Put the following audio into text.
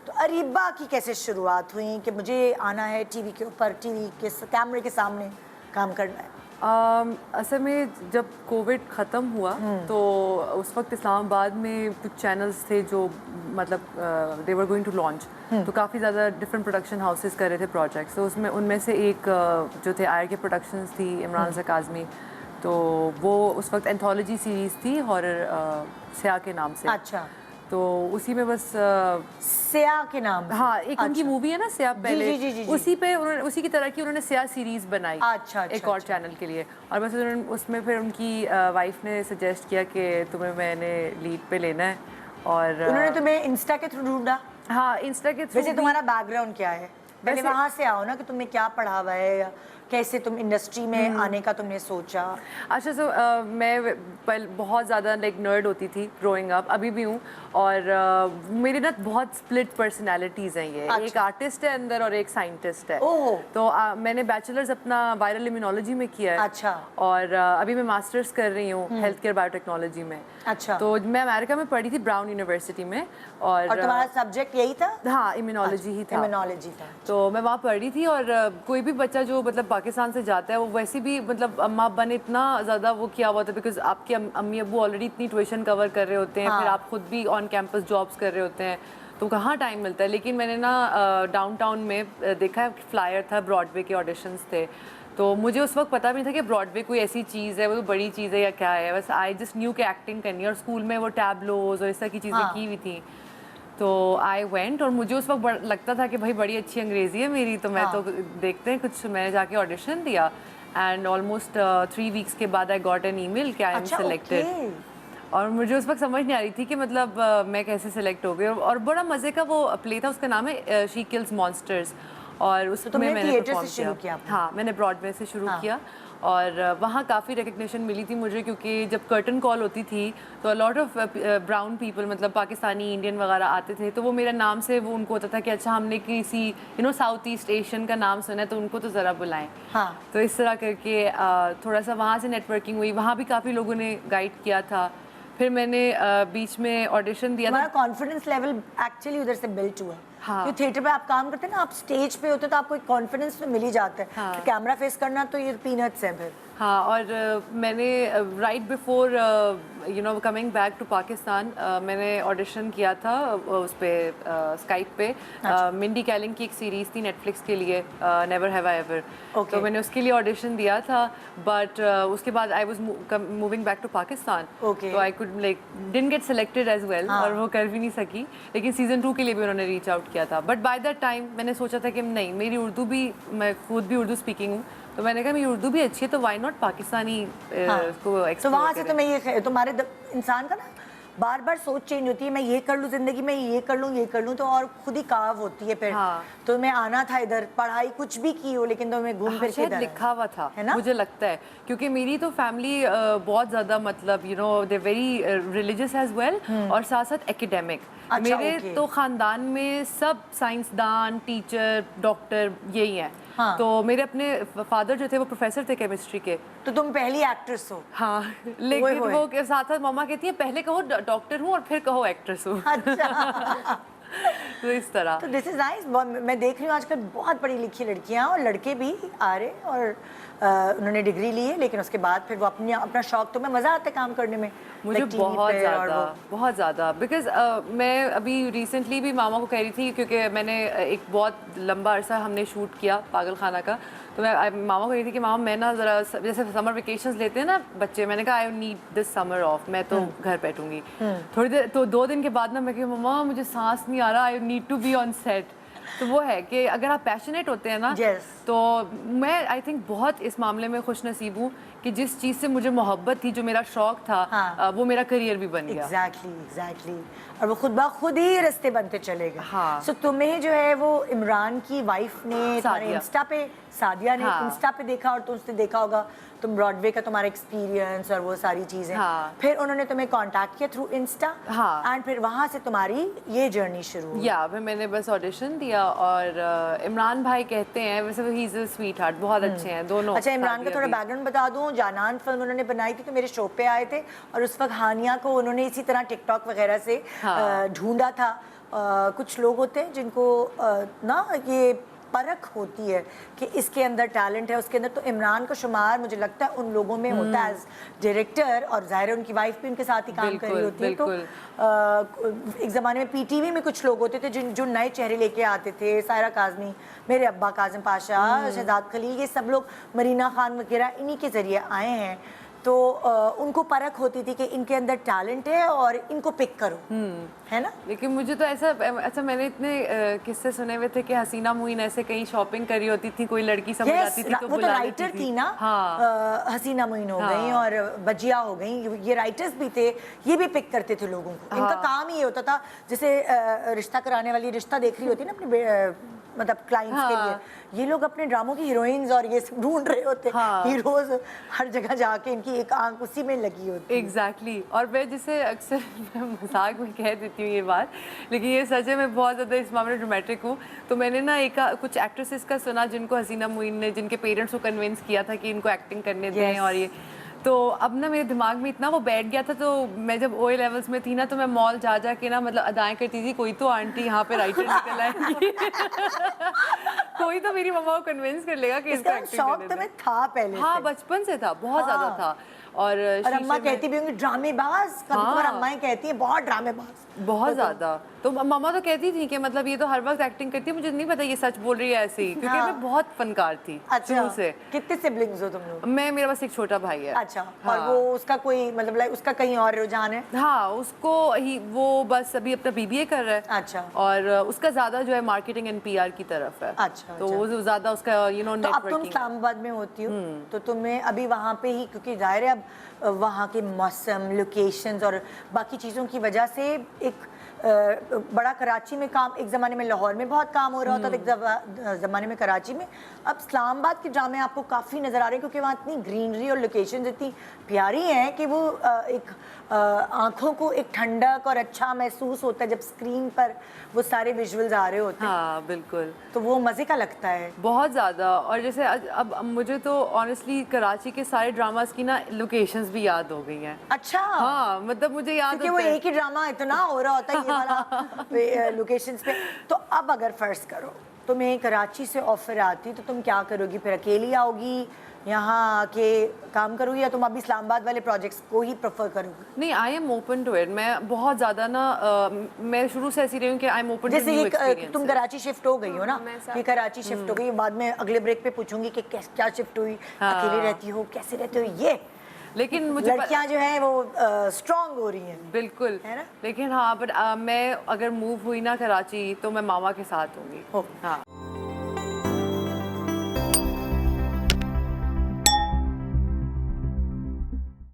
तो अरीबा की कैसे शुरुआत हुई कि मुझे आना है टीवी के ऊपर, टीवी के कैमरे के सामने काम करना है? असल में जब कोविड ख़त्म हुआ तो उस वक्त इस्लामाबाद में कुछ चैनल्स थे जो मतलब दे वर गोइंग टू लॉन्च, तो काफ़ी ज़्यादा डिफरेंट प्रोडक्शन हाउसेस कर रहे थे प्रोजेक्ट्स। तो उसमें उनमें से एक जो थे आयर के प्रोडक्शंस थी, इमरान काज़मी, तो वो उस वक्त एंथोलॉजी सीरीज़ थी हॉरर स्या के नाम से। अच्छा, तो उसी में बस स्या के नाम से? हाँ, एक उनकी अच्छा। मूवी है ना स्या, पहले जी, जी, जी, जी। उसी पे उन्होंने उसी की तरह की उन्होंने स्या सीरीज बनाई। अच्छा, अच्छा, एक और अच्छा। चैनल के लिए, और बस उन्होंने उसमें फिर उनकी वाइफ ने सजेस्ट किया कि तुम्हें मैंने लीड पे लेना है। और उन्होंने तुम्हें इंस्टा के थ्रू ढूंढा? हाँ, इंस्टा के थ्रू। वैसे तुम्हारा बैकग्राउंड क्या है? पहले वैसे- वहाँ से आओ ना कि तुमने क्या पढ़ा हुआ है या कैसे तुम इंडस्ट्री में आने का तुमने सोचा? अच्छा, सो मैं बहुत ज़्यादा लाइक नर्ड होती थी ग्रोइंग अप, अभी भी हूँ। और मेरी ना बहुत स्प्लिट पर्सनालिटीज़ हैं ये। अच्छा। एक आर्टिस्ट है अंदर और एक साइंटिस्ट है। ओह। तो मैंने बैचलर्स अपना वायरल इम्यूनोलॉजी में किया है। अच्छा। और अभी मैं मास्टर्स कर रही हूँ हेल्थ केयर बायोटेक्नोलॉजी में। अच्छा। तो मैं अमेरिका में पढ़ी थी ब्राउन यूनिवर्सिटी में। और तुम्हारा सब्जेक्ट यही था? हाँ, इम्यूनोलॉजी ही था। इम्यूनोलॉजी था। तो मैं वहाँ पढ़ी थी। और कोई भी बच्चा जो मतलब पाकिस्तान से जाता है वो वैसे भी मतलब अम्मा अब्बा ने इतना ज़्यादा वो किया हुआ था, बिकॉज आपके अम्मी अब्बू ऑलरेडी इतनी ट्यूशन कवर कर रहे होते हैं। हाँ। फिर आप खुद भी ऑन कैंपस जॉब्स कर रहे होते हैं, तो कहाँ टाइम मिलता है। लेकिन मैंने ना डाउनटाउन में देखा है, फ्लायर था, ब्रॉडवे के ऑडिशंस थे। तो मुझे उस वक्त पता भी नहीं था कि ब्रॉडवे कोई ऐसी चीज़ है, वो बड़ी चीज़ है या क्या है। बस आई जस्ट न्यू कि एक्टिंग करनी है, और स्कूल में वो टैबलोज और इस तरह की चीज़ें हाँ। की हुई थी। तो आई वेंट, और मुझे उस वक्त लगता था कि भाई बड़ी अच्छी अंग्रेज़ी है मेरी, तो मैं तो देखते हैं कुछ। मैंने जाके ऑडिशन दिया एंड ऑलमोस्ट 3 वीक्स के बाद आई गॉट एन ईमेल कि आई एम अच्छा, सिलेक्टेड। ओके। और मुझे उस वक्त समझ नहीं आ रही थी कि मतलब मैं कैसे सिलेक्ट हो गई। और बड़ा मज़े का वो प्ले था, उसका नाम है शी किल्स मॉन्स्टर्स। और उसमें तुमने मैंने थिएटर परफॉर्म से शुरू किया आपने? हाँ, मैंने ब्रॉडवे से शुरू किया। और वहाँ काफ़ी रिकग्निशन मिली थी मुझे, क्योंकि जब कर्टन कॉल होती थी तो लॉट ऑफ ब्राउन पीपल, मतलब पाकिस्तानी इंडियन वगैरह आते थे, तो वो मेरा नाम से वो उनको होता था कि अच्छा हमने किसी साउथ ईस्ट एशियन का नाम सुना है, तो उनको तो ज़रा बुलाएं। हाँ। तो इस तरह करके थोड़ा सा वहाँ से नेटवर्किंग हुई। वहाँ भी काफ़ी लोगों ने गाइड किया था। फिर मैंने बीच में ऑडिशन दिया था। तुम्हारा कॉन्फिडेंस लेवल एक्चुअली उधर से बिल्ट हुआ। हाँ। क्योंकि थिएटर पे आप काम करते हैं ना, आप स्टेज पे होते हो तो आपको एक कॉन्फिडेंस तो मिल ही जाता है। हाँ। तो कैमरा फेस करना तो ये पीनट्स है फिर। हाँ, और मैंने right before coming back to Pakistan मैंने ऑडिशन किया था उस पे स्काइप पे। मिंडी कैलिंग की एक सीरीज़ थी नेटफ्लिक्स के लिए, नेवर हैव आई एवर। तो मैंने उसके लिए ऑडिशन दिया था, बट उसके बाद I was moving back to Pakistan. तो I could like didn't get selected as well, और वो कर भी नहीं सकी। लेकिन सीज़न 2 के लिए भी उन्होंने रीच आउट किया था। बट बाय दैट टाइम मैंने सोचा था कि नहीं, मेरी उर्दू भी, मैं खुद भी उर्दू स्पीकिंग हूँ, तो मैंने कहा मेरी उर्दू भी अच्छी है, तो वाई नॉट पाकिस्तानी को तो एक्सप्लोर वहाँ से करें। तुम्हें ये तुम्हारे इंसान का ना बार बार सोच चेंज होती है, मैं ये कर लूँ जिंदगी में, ये कर लूँ, ये कर लूँ, तो और खुद ही काव होती है फिर। हाँ। तो मैं आना था इधर, पढ़ाई कुछ भी की हो, लेकिन तो मैं घूम फिर के शायद इधर लिखा हुआ था, है ना? मुझे लगता है, क्योंकि मेरी तो फैमिली बहुत ज़्यादा मतलब they very religious as well, और साथ साथ एकेडमिक। अच्छा, मेरे ओके। तो ख़ानदान में सब साइंसदान, टीचर, डॉक्टर यही हैं। हाँ। तो मेरे अपने फादर जो थे वो प्रोफेसर थे केमिस्ट्री के। तो तुम पहली एक्ट्रेस हो? हाँ, लेकिन वो के साथ साथ मम्मा कहती है पहले कहो डॉक्टर हूँ और फिर कहो एक्ट्रेस हूँ। अच्छा। तो इस तरह। तो दिस इज नाइस। मैं देख रही हूँ आजकल बहुत पढ़ी लिखी लड़कियाँ और लड़के भी आ रहे, और उन्होंने डिग्री ली है, लेकिन उसके बाद फिर वो अपना शौक, तो मैं मज़ा आता है काम करने में मुझे like TV बहुत पे। ज़्यादा, और बहुत ज़्यादा, बिकॉज मैं अभी रिसेंटली भी मामा को कह रही थी, क्योंकि मैंने एक बहुत लंबा अरसा हमने शूट किया पागल खाना का। तो मैं मामा को कह रही थी कि मामा मैं ना ज़रा, जैसे समर वेकेशंस लेते हैं ना बच्चे, मैंने कहा I need this summer of, मैं तो घर बैठूंगी थोड़ी देर। तो 2 दिन के बाद ना मैं कही मम्मा मुझे सांस नहीं आ रहा, I need to be on set. तो वो है कि अगर आप पैशनेट होते हैं ना, Yes. तो मैं आई थिंक बहुत इस मामले में खुश नसीब हूँ कि जिस चीज़ से मुझे मोहब्बत थी, जो मेरा शौक था, हाँ। वो मेरा करियर भी बन गया। एग्जैक्टली। और वो खुद ब खुद ही रास्ते बनते चले गए। हाँ। सो तुम्हें जो है वो इमरान की वाइफ ने तुम्हारे इंस्टा पे, सादिया ने इंस्टा पे देखा, और तुमसे देखा होगा तुम ब्रॉडवे का तुम्हारा एक्सपीरियंस और वो सारी चीज़ें। हाँ। फिर उन्होंने तुम्हें कांटेक्ट किया थ्रू इंस्टा। हाँ। एंड फिर वहाँ से तुम्हारी ये जर्नी शुरू हुई। या फिर मैंने बस ऑडिशन दिया, और इमरान भाई कहते हैं, वैसे he is a sweet heart, बहुत अच्छे हैं दोनों। अच्छा, इमरान का थोड़ा बैकग्राउंड बता दूं। जानान फिल्म उन्होंने बनाई थी, तो मेरे शो पे आए थे, और उस वक्त हानिया को उन्होंने इसी तरह टिकटॉक वगैरह से ढूंढा था, कुछ लोग होते हैं जिनको ना ये परख होती है कि इसके अंदर टैलेंट है, उसके अंदर। तो इमरान का शुमार मुझे लगता है उन लोगों में होता है एज डायरेक्टर, और ज़ाहिर है उनकी वाइफ भी उनके साथ ही काम कर रही होती है। तो एक ज़माने में पीटीवी में कुछ लोग होते थे जो नए चेहरे लेके आते थे, सायरा काज़मी, मेरे अब्बा काज़िम पाशा, शहजाद खलील, ये सब लोग, मरीना खान वगैरह, इन्हीं के ज़रिए आए हैं। तो उनको परख होती थी कि इनके अंदर टैलेंट है और इनको पिक करो, है ना। लेकिन मुझे तो ऐसा मैंने इतने किस्से सुने हुए थे कि हसीना मुइन ऐसे कहीं शॉपिंग करी होती थी, कोई लड़की समझ आती थी तो वो तो बुला लेती राइटर थी। थी ना। हाँ। हसीना मुइन हो हाँ। गई और बजिया हो गई, ये राइटर्स भी थे, ये भी पिक करते थे लोगों को। इनका काम ही ये होता था, जैसे रिश्ता कराने वाली रिश्ता देख रही होती ना अपने मतलब क्लाइंट्स के लिए, ये लोग अपने ड्रामों की हीरोइंस और ये सब ढूंढ रहे होते, हीरोज हर जगह जाके इनकी एक आंख उसी में लगी होती। एग्जैक्टली। और मैं जिसे अक्सर मैं मजाक में कह देती हूँ ये बात, लेकिन ये सच है, मैं बहुत ज़्यादा इस मामले में ड्रामेटिक हूँ। तो मैंने ना कुछ एक्ट्रेसेस का सुना जिनको हसीना मुइन ने, जिनके पेरेंट्स को कन्विंस किया था कि इनको एक्टिंग करने दें, और ये तो अब ना मेरे दिमाग में इतना वो बैठ गया था। तो मैं जब ओए लेवल्स में थी ना, तो मैं मॉल जा के ना मतलब अदाएं करती थी, कोई तो आंटी यहाँ पे राइटर निकल आएंगी कोई तो मेरी मम्मा को कन्विंस कर लेगा कि इसका एक्टिंग शौक तुम्हें था पहले हाँ, से? बचपन से था, बहुत ज्यादा था। और अम्मा कहती भी होंगी ड्रामेबाज, कभी-कभार अम्माएं कहती हैं बहुत ड्रामेबाज, बहुत ज्यादा। तो मम्मा तो कहती थी कि मतलब ये तो हर वक्त एक्टिंग करती है, मुझे नहीं पता ये सच बोल रही है ऐसे ही, क्योंकि मैं बहुत फनकार थी शुरू से। कितने सिबलिंग्स हो तुम लोग? मेरे पास एक छोटा भाई है। अच्छा। और वो उसका कोई मतलब उसका कहीं और रुझान है? हाँ, उसको ही वो बस अभी अपना बीबीए कर रहा है। अच्छा। और उसका ज्यादा जो है मार्केटिंग एंड पीआर की तरफ है। अच्छा। तो वो ज्यादा उसका तो अब तुम इस्लामाबाद में होती हो, तो तुम्हें अभी वहाँ पे ही, क्योंकि जाहिर है अब वहाँ के मौसम, लोकेशंस और बाकी चीज़ों की वजह से एक बड़ा कराची में काम, एक ज़माने में लाहौर में बहुत काम हो रहा होता था, एक ज़माने में कराची में। अब इस्लामाबाद के ड्रामे आपको काफ़ी नज़र आ रहे हैं, क्योंकि वहाँ इतनी ग्रीनरी और लोकेशंस इतनी प्यारी हैं कि वो एक आँखों को एक ठंडक और अच्छा महसूस होता है जब स्क्रीन पर वो सारे विजुअल्स आ रहे होते हैं। हाँ बिल्कुल, तो वो मज़े का लगता है बहुत ज़्यादा। और जैसे अब मुझे तो ऑनेस्टली कराची के सारे ड्रामास की ना लोकेशंस भी याद हो गई हैं। अच्छा। हाँ, मतलब मुझे याद क्योंकि वो एक ही ड्रामा इतना हो रहा होता है ये वाला लोकेशंस पे। तो अब अगर फर्ज करो तुम्हें कराची से ऑफर आती, तो तुम क्या करोगी? फिर अकेली आओगी, यहाँ आके काम करोगी, या तुम अभी इस्लामाबाद वाले प्रोजेक्ट्स को ही प्रेफर करोगी? नहीं, I am open to it. मैं बहुत ज़्यादा ना मैं शुरू से ऐसी रही हूँ कि I am open to new experience. तुम कराची शिफ्ट हो गई हो ना, कि कराची शिफ्ट हो गई, बाद में अगले ब्रेक पे पूछूंगी कि क्या शिफ्ट हुई, अकेली रहती हो, कैसे रहते हो, ये। लेकिन मुझे लड़कियां जो है वो स्ट्रांग हो रही हैं, बिल्कुल, है ना। लेकिन हाँ, बट मैं अगर मूव हुई ना कराची, तो मैं मामा के साथ होंगी। हाँ।